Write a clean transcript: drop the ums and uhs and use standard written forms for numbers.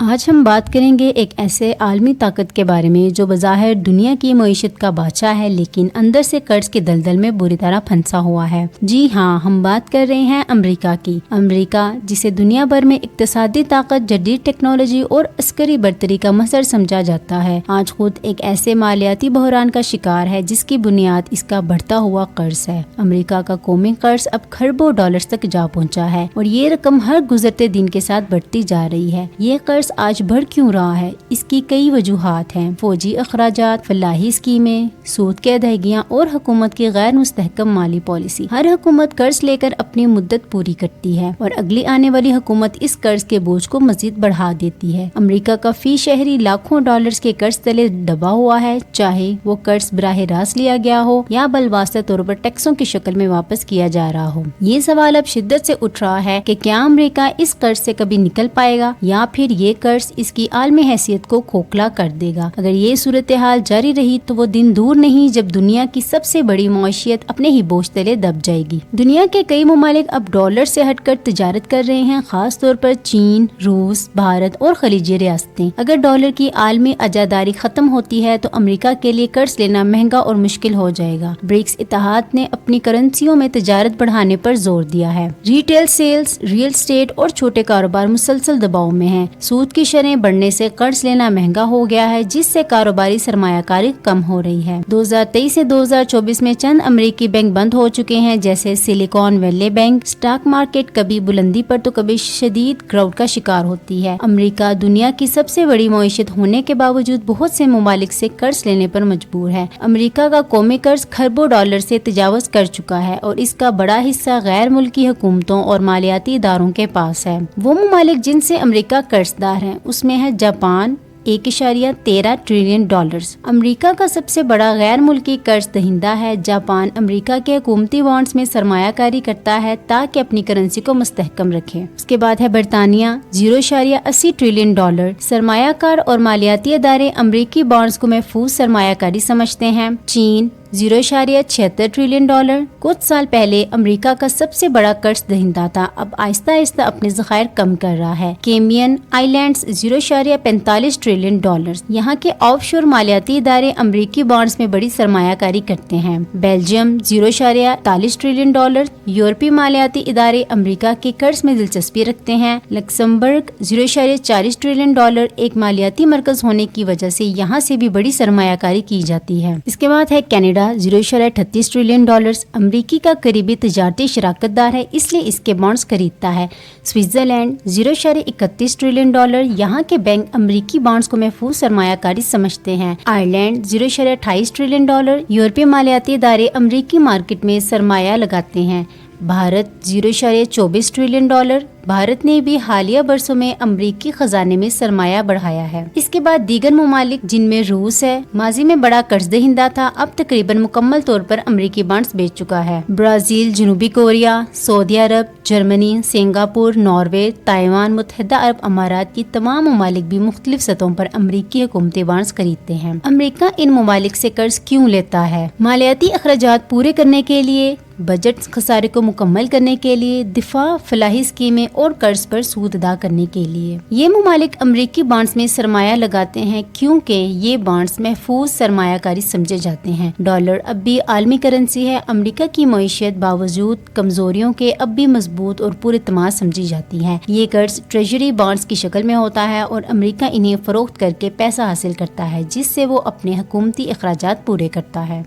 آج ہم بات کریں گے ایک ایسے عالمی طاقت کے بارے میں جو بظاہر دنیا کی معیشت کا بادشاہ ہے لیکن اندر سے قرض کے دلدل میں بری طرح پھنسا ہوا ہے۔ جی ہاں، ہم بات کر رہے ہیں امریکہ کی۔ امریکہ جسے دنیا بھر میں اقتصادی طاقت، جدید ٹیکنالوجی اور عسکری برتری کا مظہر سمجھا جاتا ہے، آج خود ایک ایسے مالیاتی بحران کا شکار ہے جس کی بنیاد اس کا بڑھتا ہوا قرض ہے۔ امریکہ کا قومی قرض اب کھربوں ڈالرز تک جا پہنچا ہے اور یہ رقم ہر گزرتے دن کے ساتھ بڑھتی جا رہی ہے۔ یہ قرض آج بڑھ کیوں رہا ہے؟ اس کی کئی وجوہات ہیں۔ فوجی اخراجات، فلاحی اسکیمیں، سود کی ادائیگیاں اور حکومت کی غیر مستحکم مالی پالیسی۔ ہر حکومت قرض لے کر اپنی مدت پوری کرتی ہے اور اگلی آنے والی حکومت اس قرض کے بوجھ کو مزید بڑھا دیتی ہے۔ امریکہ کا فی شہری لاکھوں ڈالرز کے قرض تلے دبا ہوا ہے، چاہے وہ قرض براہ راست لیا گیا ہو یا بالواسطہ طور پر ٹیکسوں کی شکل میں واپس کیا جا رہا ہو۔ یہ سوال اب شدت سے اٹھ رہا ہے کہ کیا امریکہ اس قرض سے کبھی نکل پائے گا یا پھر یہ قرض اس کی عالمی حیثیت کو کھوکھلا کر دے گا۔ اگر یہ صورتحال جاری رہی تو وہ دن دور نہیں جب دنیا کی سب سے بڑی معیشت اپنے ہی بوجھ تلے دب جائے گی۔ دنیا کے کئی ممالک اب ڈالر سے ہٹ کر تجارت کر رہے ہیں، خاص طور پر چین، روس، بھارت اور خلیجی ریاستیں۔ اگر ڈالر کی عالمی عزاداری ختم ہوتی ہے تو امریکہ کے لیے قرض لینا مہنگا اور مشکل ہو جائے گا۔ برکس اتحاد نے اپنی کرنسیوں میں تجارت بڑھانے پر زور دیا ہے۔ ریٹیل سیلز، ریل اسٹیٹ اور چھوٹے کاروبار مسلسل دباؤ میں ہیں۔ سود کی شرح بڑھنے سے قرض لینا مہنگا ہو گیا ہے، جس سے کاروباری سرمایہ کاری کم ہو رہی ہے۔ 2023 سے 2024 میں چند امریکی بینک بند ہو چکے ہیں، جیسے Silicon Valley bank. Stock market کبھی بلندی پر تو کبھی شدید گراوٹ کا شکار ہوتی ہے۔ امریکہ دنیا کی سب سے بڑی معیشت ہونے کے باوجود بہت سے ممالک سے قرض لینے پر مجبور ہے۔ امریکہ کا قومی قرض کھربوں ڈالر سے تجاوز کر چکا ہے اور اس کا بڑا حصہ غیر ملکی حکومتوں اور مالیاتی اداروں کے پاس ہے۔ وہ ممالک جن سے امریکہ قرض دار ہے، اس میں ہے جاپان 1.13 ٹریلین ڈالرز۔ امریکہ کا سب سے بڑا غیر ملکی قرض دہندہ ہے۔ جاپان امریکہ کے حکومتی بانڈز میں سرمایہ کاری کرتا ہے تاکہ اپنی کرنسی کو مستحکم رکھے۔ اس کے بعد ہے برطانیہ 0.80 ٹریلین ڈالر۔ سرمایہ کار اور مالیاتی ادارے امریکی بانڈز کو محفوظ سرمایہ کاری سمجھتے ہیں۔ چین 0.76 ٹریلین ڈالر کچھ سال پہلے امریکہ کا سب سے بڑا قرض دہندہ تھا، اب آہستہ آہستہ اپنے ذخائر کم کر رہا ہے۔ Cayman Islands 0.45 trillion dollar. یہاں کے آف شور مالیاتی ادارے امریکی بانڈز میں بڑی سرمایہ کاری کرتے ہیں۔ Belgium 0.43 trillion dollar. یورپی مالیاتی ادارے امریکہ کے قرض میں دلچسپی رکھتے ہیں۔ لکسمبرگ 0.40 ٹریلین ڈالر ایک مالیاتی مرکز ہونے کی وجہ سے یہاں سے بھی بڑی سرمایہ کاری کی جاتی ہے۔ اس کے بعد ہے کینیڈا 0.38 ٹریلین ڈالر۔ امریکی کا قریبی تجارتی شراکت دار ہے، اس لیے اس کے بانڈز خریدتا ہے۔ Switzerland 0.31 trillion dollar. یہاں کے بینک امریکی بانڈز کو محفوظ سرمایہ کاری سمجھتے ہیں۔ Ireland 0.28 trillion dollar. یورپی مالیاتی ادارے امریکی مارکیٹ میں سرمایہ لگاتے ہیں۔ Bharat 0.24 trillion dollar. بھارت نے بھی حالیہ برسوں میں امریکی خزانے میں سرمایہ بڑھایا ہے۔ اس کے بعد دیگر ممالک جن میں روس ہے، ماضی میں بڑا قرض دہندہ تھا، اب تقریباً مکمل طور پر امریکی بانڈز بیچ چکا ہے۔ برازیل، جنوبی کوریا، سعودی عرب، جرمنی، سنگاپور، ناروے، تائیوان، متحدہ عرب امارات کی تمام ممالک بھی مختلف سطحوں پر امریکی حکومتی بانڈز خریدتے ہیں۔ امریکہ ان ممالک سے قرض کیوں لیتا ہے؟ مالیاتی اخراجات پورے کرنے کے لیے، بجٹ خسارے کو مکمل کرنے کے لیے، دفاع، فلاحی اسکیمیں اور قرض پر سود ادا کرنے کے لیے۔ یہ ممالک امریکی بانڈز میں سرمایہ لگاتے ہیں کیونکہ یہ بانڈز محفوظ سرمایہ کاری سمجھے جاتے ہیں۔ ڈالر اب بھی عالمی کرنسی ہے۔ امریکہ کی معیشت باوجود کمزوریوں کے اب بھی مضبوط اور پر اعتماد سمجھی جاتی ہے۔ یہ قرض ٹریجری بانڈز کی شکل میں ہوتا ہے اور امریکہ انہیں فروخت کر کے پیسہ حاصل کرتا ہے، جس سے وہ اپنے حکومتی اخراجات پورے کرتا ہے۔